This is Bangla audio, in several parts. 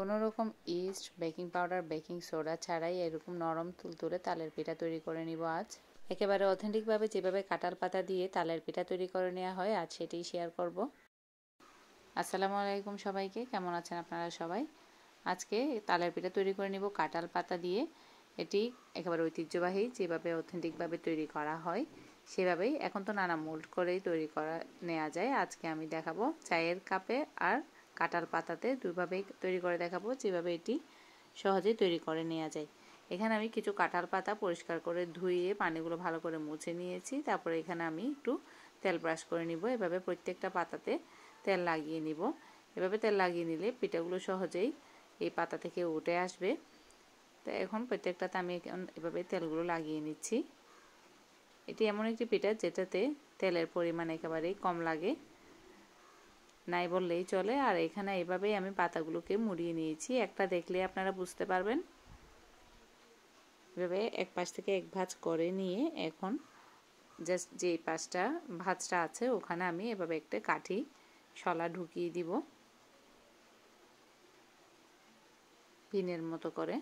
কোনো রকম east, baking powder, baking soda ছাড়াই এরকম নরম তুলতুলে তালের পিঠা তৈরি করে নিব আজ। একেবারে অথেন্টিকভাবে যেভাবে কাঁঠাল পাতা দিয়ে তালের পিঠা তৈরি করে নেওয়া হয় আজ সেটাই শেয়ার করব। আসসালামু আলাইকুম সবাইকে, কেমন আছেন আপনারা সবাই? আজকে তালের পিঠা তৈরি করে নিব কাঁঠাল পাতা দিয়ে। এটি একেবারে ঐতিহ্যবাহী, যেভাবে অথেন্টিকভাবে তৈরি করা হয় সেভাবেই। এখন তো নানা মোল্ড করেই তৈরি করা নেওয়া যায়। আজকে আমি দেখাবো চায়ের কাপে আর কাঁঠাল পাতাতে দুইভাবেই তৈরি করে দেখাবো, যেভাবে এটি সহজেই তৈরি করে নেওয়া যায়। এখানে আমি কিছু কাঁঠাল পাতা পরিষ্কার করে ধুয়ে পানিগুলো ভালো করে মুছে নিয়েছি। তারপরে এখানে আমি একটু তেল ব্রাশ করে নিব। এভাবে প্রত্যেকটা পাতাতে তেল লাগিয়ে নিব। এভাবে তেল লাগিয়ে নিলে পিঠাগুলো সহজেই এই পাতা থেকে উঠে আসবে। তো এখন প্রত্যেকটাতে আমি এভাবে তেলগুলো লাগিয়ে নিচ্ছি। এটি এমন একটি পিঠা যেটাতে তেলের পরিমাণ একেবারেই কম লাগে, নাই বললেই চলে। আর এখানে এভাবেই আমি পাতাগুলোকে মুড়িয়ে নিয়েছি। একটা দেখলে আপনারা বুঝতে পারবেন। এভাবে এক পাশ থেকে এক ভাঁজ করে নিয়ে এখন জাস্ট যে পাশটা ভাঁজটা আছে ওখানে আমি এভাবে একটা কাঠি শলা ঢুকিয়ে দিব পিনের মতো করে।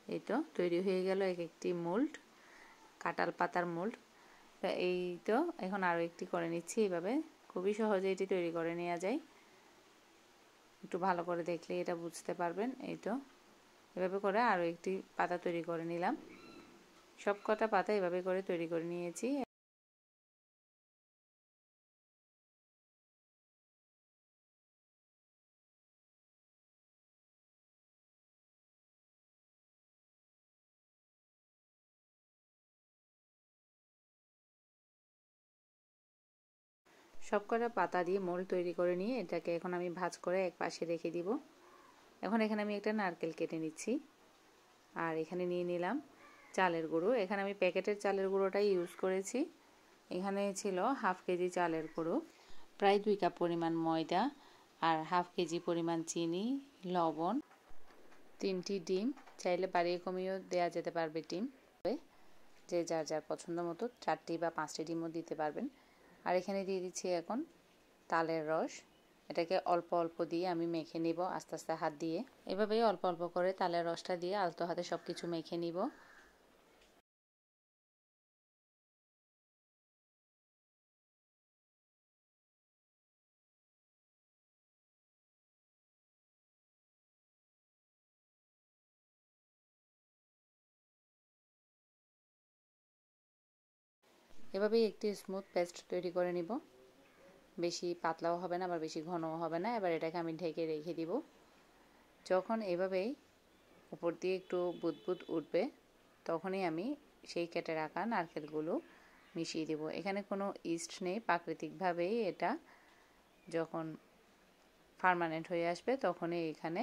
এই তো তৈরি হয়ে গেল এক একটি মোল্ড, কাঁঠাল পাতার মোল্ড। তো এই তো এখন আরও একটি করে নিচ্ছি। এভাবে খুবই সহজে এটি তৈরি করে নেওয়া যায়। একটু ভালো করে দেখলে এটা বুঝতে পারবেন। এই তো এভাবে করে আরও একটি পাতা তৈরি করে নিলাম। সব কটা পাতা এভাবে করে তৈরি করে নিয়েছি। সব কটা পাতা দিয়ে মোল্ড তৈরি করে নিয়ে এটাকে এখন আমি ভাঁজ করে এক পাশে রেখে দিব। এখন এখানে আমি একটা নারকেল কেটে নিচ্ছি। আর এখানে নিয়ে নিলাম চালের গুঁড়ো। এখানে আমি প্যাকেটের চালের গুঁড়োটাই ইউজ করেছি। এখানে ছিল হাফ কেজি চালের গুঁড়ো, প্রায় 2 কাপ পরিমাণ ময়দা, আর হাফ কেজি পরিমাণ চিনি, লবণ, 3টি ডিম। চাইলে বাড়িয়ে কমিয়েও দেওয়া যেতে পারবে ডিম, যে যার যার পছন্দ মতো 4টি বা 5টি ডিমও দিতে পারবেন। আর এখানে দিয়ে দিচ্ছি এখন তালের রস। এটাকে অল্প অল্প দিয়ে আমি মেখে নিব আস্তে আস্তে হাত দিয়ে। এভাবেই অল্প অল্প করে তালের রসটা দিয়ে আলতো হাতে সব কিছু মেখে নিব। এভাবেই একটি স্মুথ পেস্ট তৈরি করে নিব। বেশি পাতলাও হবে না আবার বেশি ঘনও হবে না। এবার এটাকে আমি ঢেকে রেখে দিব। যখন এভাবেই উপর দিয়ে একটু বুদবুদ উঠবে তখনই আমি সেই কেটে রাখা নারকেলগুলো মিশিয়ে দেব। এখানে কোনো ইস্ট নেই, প্রাকৃতিকভাবেই এটা যখন পার্মানেন্ট হয়ে আসবে তখনই এখানে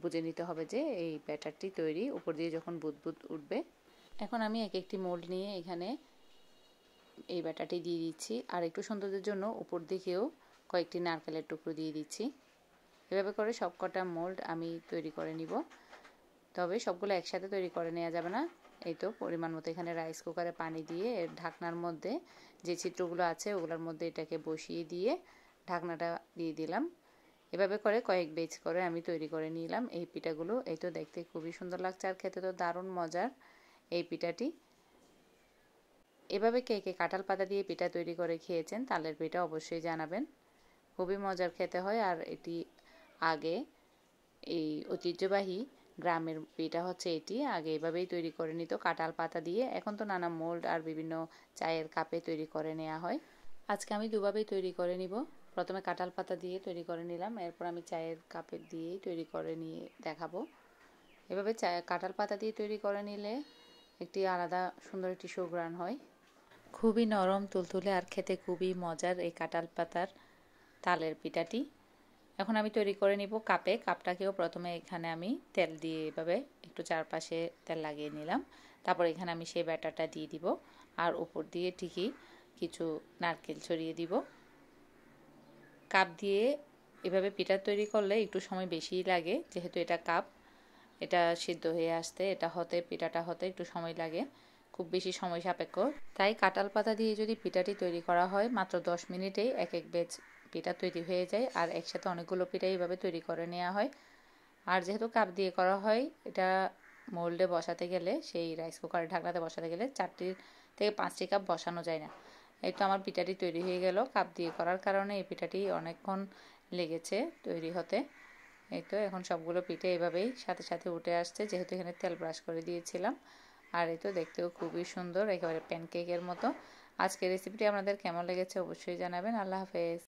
বুঝে নিতে হবে যে এই ব্যাটারটি তৈরি। উপর দিয়ে যখন বুদবুদ উঠবে এখন আমি এক একটি মোল্ড নিয়ে এখানে এই ব্যাটারটি দিয়ে দিচ্ছি। আর একটু সৌন্দর্যের জন্য উপর দিকেও কয়েকটি নারকেলের টুকরো দিয়ে দিচ্ছি। এভাবে করে সবকটা মোল্ড আমি তৈরি করে নিব। তবে সবগুলো একসাথে তৈরি করে নেওয়া যাবে না। এই তো পরিমাণ মতো এখানে রাইস কুকারে পানি দিয়ে এর ঢাকনার মধ্যে যে ছিদ্রগুলো আছে ওগুলোর মধ্যে এটাকে বসিয়ে দিয়ে ঢাকনাটা দিয়ে দিলাম। এভাবে করে কয়েক বেচ করে আমি তৈরি করে নিলাম এই পিঠাগুলো। এই তো দেখতে খুবই সুন্দর লাগছে আর খেতে তো দারুণ মজার এই পিঠাটি। এভাবে কে কে কাঁঠাল পাতা দিয়ে পিঠা তৈরি করে খেয়েছেন তালের পিঠা অবশ্যই জানাবেন। খুবই মজার খেতে হয়। আর এটি আগে এই ঐতিহ্যবাহী গ্রামের পিঠা হচ্ছে এটি। আগে এভাবেই তৈরি করে নিত কাঁঠাল পাতা দিয়ে। এখন তো নানা মোল্ড আর বিভিন্ন চায়ের কাপে তৈরি করে নেওয়া হয়। আজকে আমি দুভাবেই তৈরি করে নিব। প্রথমে কাঁঠাল পাতা দিয়ে তৈরি করে নিলাম, এরপর আমি চায়ের কাপে দিয়েই তৈরি করে নিয়ে দেখাবো। এভাবে কাঁঠাল পাতা দিয়ে তৈরি করে নিলে একটি আলাদা সুন্দর একটি সুঘ্রাণ হয়। খুবই নরম তুলতুলে আর খেতে খুবই মজার এই কাঁঠাল পাতার তালের পিঠাটি। এখন আমি তৈরি করে নিব কাপে। কাপটাকেও প্রথমে এখানে আমি তেল দিয়ে এভাবে একটু চারপাশে তেল লাগিয়ে নিলাম। তারপর এখানে আমি সেই ব্যাটারটা দিয়ে দিব আর উপর দিয়ে ঠিকই কিছু নারকেল ছড়িয়ে দিব। কাপ দিয়ে এভাবে পিঠা তৈরি করলে একটু সময় বেশিই লাগে, যেহেতু এটা কাপ, এটা সিদ্ধ হয়ে আসতে, এটা হতে, পিঠাটা হতে একটু সময় লাগে, খুব বেশি সময় সাপেক্ষ। তাই কাঁঠাল পাতা দিয়ে যদি পিঠাটি তৈরি করা হয় মাত্র 10 মিনিটেই এক এক ব্যাচ পিঠা তৈরি হয়ে যায়। আর একসাথে অনেকগুলো পিঠা এইভাবে তৈরি করে নেওয়া হয়। আর যেহেতু কাপ দিয়ে করা হয়, এটা মোল্ডে বসাতে গেলে, সেই রাইস কুকারের ঢাকনাতে বসাতে গেলে 4টি থেকে 5টি কাপ বসানো যায় না। এই তো আমার পিঠাটি তৈরি হয়ে গেল। কাপ দিয়ে করার কারণে এই পিঠাটি অনেকক্ষণ লেগেছে তৈরি হতে। এই তো এখন সবগুলো পিঠে এভাবেই সাথে সাথে উঠে আসছে, যেহেতু এখানে তেল ব্রাশ করে দিয়েছিলাম। আর এই তো দেখতেও খুবই সুন্দর, একেবারে প্যানকেকের মতো। আজকের রেসিপিটি আপনাদের কেমন লেগেছে অবশ্যই জানাবেন। আল্লাহ হাফেজ।